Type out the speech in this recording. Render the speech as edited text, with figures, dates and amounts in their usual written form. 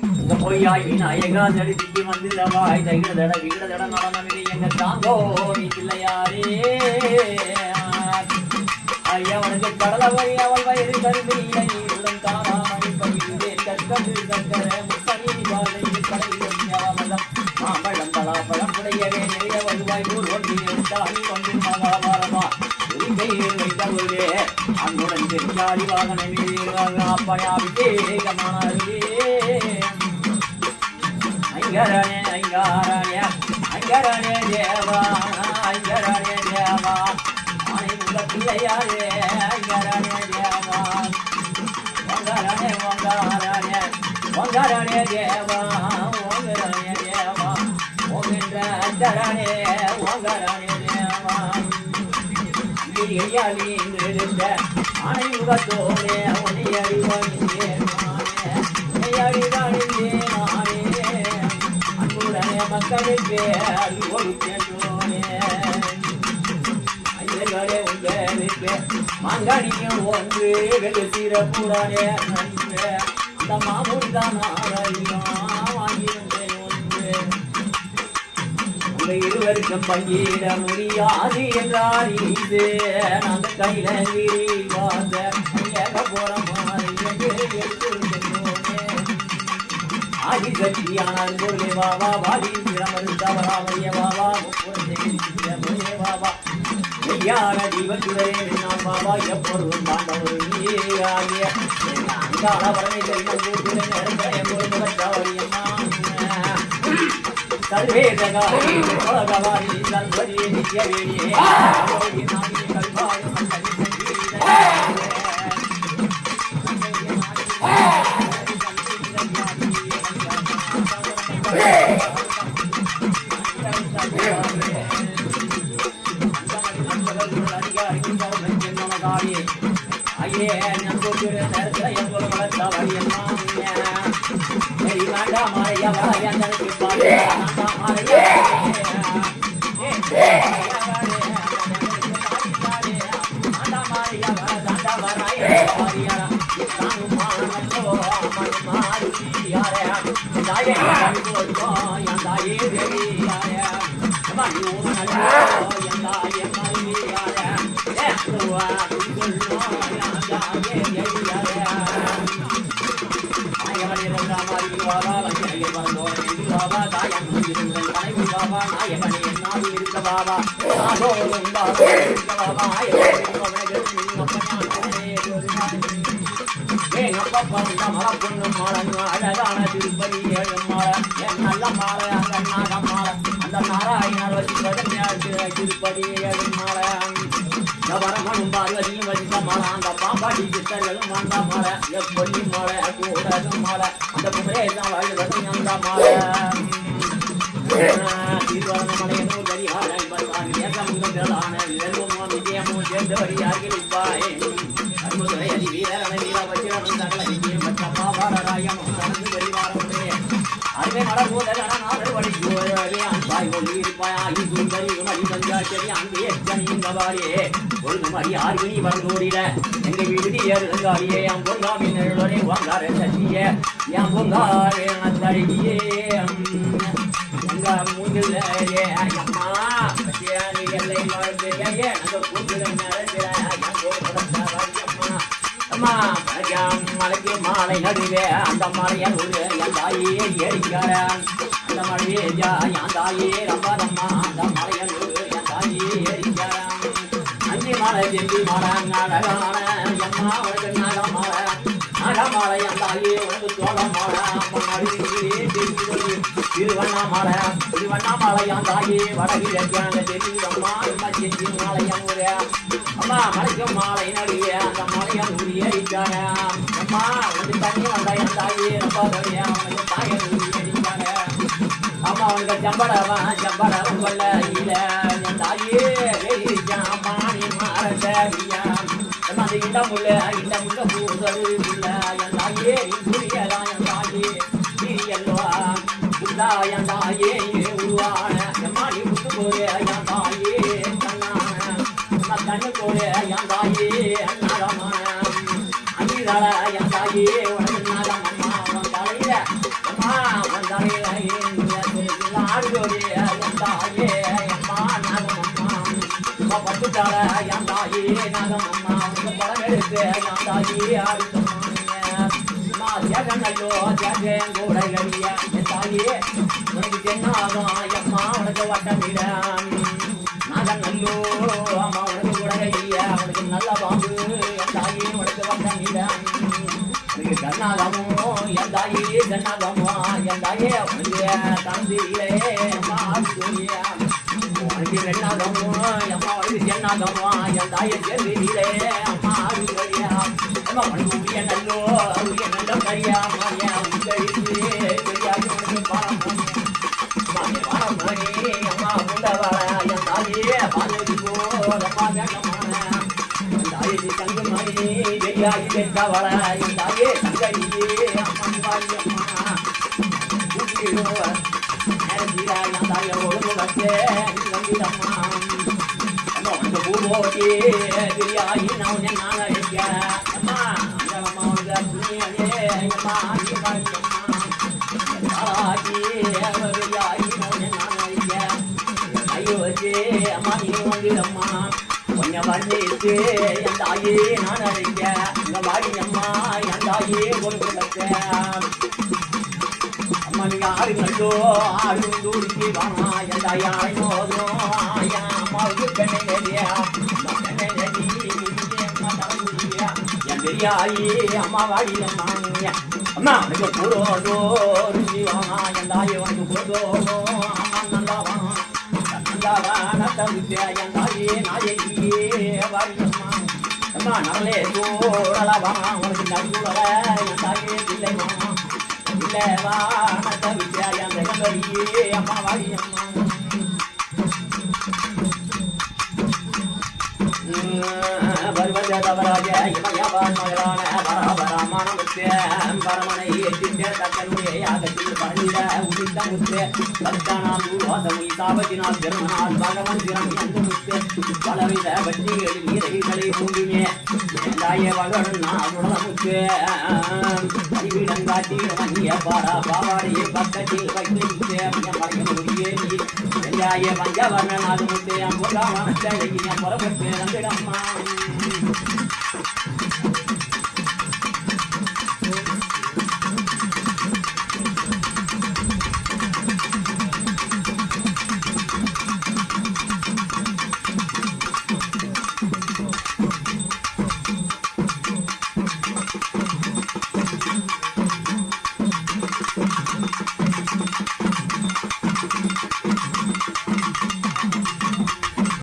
பொய்யாய் விநாயகா தடித்து வந்துள்ளவாய் தைகிட தட விகிட தட நடனமில்லை எங்க தாங்கோ நீ பிள்ளையாரே ஐயவனுக்கு கடல வழி அவள் வயிறு கருமையிலை உடன் தாராமணி பகிர்ந்தே கற்கது கற்கர முப்பணி வாழ்ந்து கடலில் மாம்பழம் பலாப்பழம் புடையவே நிறைய வருவாய் நூல் ஒன்றி எடுத்தாடி கொண்டு மகாபாரதா வைத்தவர்களே அங்குடன் தெரியாடி வாகனமே அப்பனாவிதேகமானே ஐங்கரனே ஐங்காரனே ஐங்கரனே தேவா ஐங்கரனே தேவா ஆனைமுக பிள்ளையாரே ஐங்கரனே தேவா ஓங்காரனே ஓங்காரனே ஓங்காரனே தேவா ஓங்காரனே தேவா ஓங்கின்ற அந்தரனே ஓங்காரனே தேவா எழுந்த அனைமுகத்தோனே உன்னை அறிவானிந்தேன் அன்புடனே மக்களுக்கு அறிவொழுக்கோனே ஐயர்களே உங்களுக்கு மாங்காணியம் ஒன்று வெகு சிறப்புடனே நன்று அந்த மாமுடிதான் வாங்கியிருந்தேன் ஒன்று உங்க இருவருக்கும் பங்கிட முடியாது என்றார் இது அந்த கையில வாச போற ஆதிசக்தியானால் பொருளே பாபா பாதி மறுத்தவராமைய பாபா பாபா மெய்யான ஜீவத்துடரே நான் பாபா எப்பொருளும் தாண்டவர் நீராகிய அங்காள பரமேஸ்வரியம்மா சர்வேதகாரி பகவானி சர்வரியே நித்யவேணியே ஐயே நம்பூர் எவ்வளவு வளர்த்தவரியம்மா மாறையா வரையாந்தனுக்கு பாரு மாறையா அழகான திருப்பதி நல்ல மாலை அந்த நாராயணர் திருப்பதி மாலை வரமனும் பார்வதியும் வசித்த மாலை அந்த பாம்பாட்டி சித்தர்களும் வந்த மாலை கொல்லி மாலை கூடலும் மாலை அந்த குமரேசம் வாழ்வதும் அந்த மாலை திருவண்ணமலையனூர் கரிகாலை ஏசமுகலான வெல்வமும் விஜயமும் சேர்ந்து வழியார்கள் இப்பாய் அன்புதுரை அதி வீரரண வீரபத்திரமும் சகல விஜயம் மற்ற பாபாராயம் நடந்து வெளிவாரமுடைய அருமை மலர்போதனார் வழியோரே அன்பாய் ஒளி இருப்பாய் சுந்தரியும் அடிபஞ்சாச்சரி அங்கு எச்சனிங்கவாரியே ஒரு மணி ஆர்வணி வந்தோடிட எங்க விடுதியர் இருந்தாரியே என் பொங்காவின் நெருளே வாங்கார சட்டிய என் பொங்காரே நத்தடியே மூஞ்சில் அம்மா எல்லை வாழ்க்கையே நாங்கள் கூட்டுல அம்மா மலைக்கு மாலை நடுவே அந்த மலையன் என் தாயே ஏறிக்கார அந்த மழையே என் தாயே ரம்பாதம்மா அந்த மலையன் என் தாயே ஏறிக்கார அஞ்சு மாலை செஞ்சு மாலை அழகான அம்மா உனக்கு நாகமாலை நாகமாலை என் தாயே உனக்கு தோளமாலை திருவண்ணாமலை திருவண்ணாமலையான் தாயே வடகிழக்கான தெரியுதம்மா செஞ்சு மாலையான் ஒரு அம்மா மலைக்கும் மாலை நடுவே அந்த மலையான் உரியடிக்கான அம்மா உனக்கு தண்ணி வந்தா என் தாயே ரொம்ப தவியா உனக்கு தாயன் உரியடிக்கான அம்மா உனக்கு ஜம்படவன் கொல்ல இல்ல என் தாயே அம்மா நீ மாறவியா அந்த இடமுள்ள பூசருள்ள என் தாயே புரியலாம் என் தாயே பிரியல்வா என் தாயே உருவான எம்மாடி முத்து போரே என் தாயே கண்ணான கண்ணு போரே என் தாயே அண்ணாரமான அங்கிதால என் தாயே உனக்கு நாகம் அம்மா உன் தலையில யாந்தாயி ஆடித்தம்மா சேகனல்லோ சேகன் கூட கடிய என் தாயே உனக்கு தென்னாகும் அம்மா உனக்கு வட்டமிடம் நாகநல்லோ அம்மா உனக்கு கூட கடிய உனக்கு நல்ல பாம்பு என் தாயே உனக்கு வட்டமிடம் உனக்கு கண்ணாகமோ என் தாயே கண்ணாகமோ என் தாயே உனக்கு தந்தையிலே அம்மா ஆடிய உனக்கு ரெண்டாகமோ அம்மா உனக்கு தென்னாகமோ என் தாயை சேர்விலே அம்மா ஆடிய அம்மா உனக்கு உரிய நல்லோ உரிய நல்ல கரியா மாரியா உங்களுக்கு தெரியாது உனக்கு பாரமணி அம்மா முண்டவாள என் தாயே பாலதிக்கோ அம்மா வேகமான என் தாயை தங்கமணி தெரியாய் வெட்டவள என் தாயே தங்கையே அம்மன் வாரி அம்மா கூட்டிடோ நேரத்தீரா என் தாயை ஒழுங்கு வச்சே நம்பிடம்மா அம்மா உனக்கு பூவோட்டி தெரியாய் நான் நான் அழைக்க அம்மா அம்மா உனக்கு புண்ணியனே அம்மா நீ வாரி அம்மா அம்மா நீ வந்துடம்மா கொஞ்சம் வண்டிட்டு என் தாயே நான் அழைக்க இந்த வாடி அம்மா என் தாயே கொடுக்க அம்மா நீங்க ஆடு கண்டோ ஆடு தூக்கி வாமா என் தாயாய் போதும் என் அம்மாவுக்கு பெண்ணை நெறியா பெண்ணை நெறி என் பெரியாயி அம்மா வாடி அம்மா அம்மா உனக்கு போடோ ருசிவாமா என் தாயை உனக்கு போடோ அம்மா நல்லாவா நல்லாவா நட்டவித்தியா என் தாயே நாயகியே வாடி அம்மா அம்மா நல்லே சோழலாவா உனக்கு நடுவுல என் தாயே பிள்ளைமா இல்லவா நட்டவித்தியா என் தகவலியே அம்மா வாடி அம்மா வருவதவராஜ இமயவான் மகளான பராபரமான முத்து பரமனை ஏற்றிட்ட தக்கனுடைய யாகத்தில் பணிட உதித்த முத்து பத்தானாம் உருவாசமி சாபத்தினால் பெருமனால் பகவன் திறம் எந்த முத்து பலவித வெற்றிகளில் இறைகளை மூண்டுமே தாய வகன் நாடுட முத்து அறிவிடம் காட்டி மணிய பாரா பாவாடியை பக்கத்தில் வைத்து மறைய முடியே நீ எல்லாய பஞ்சவர்ணன் அது முத்து என் பொருளான புறப்பட்டு நம்பிடம்மா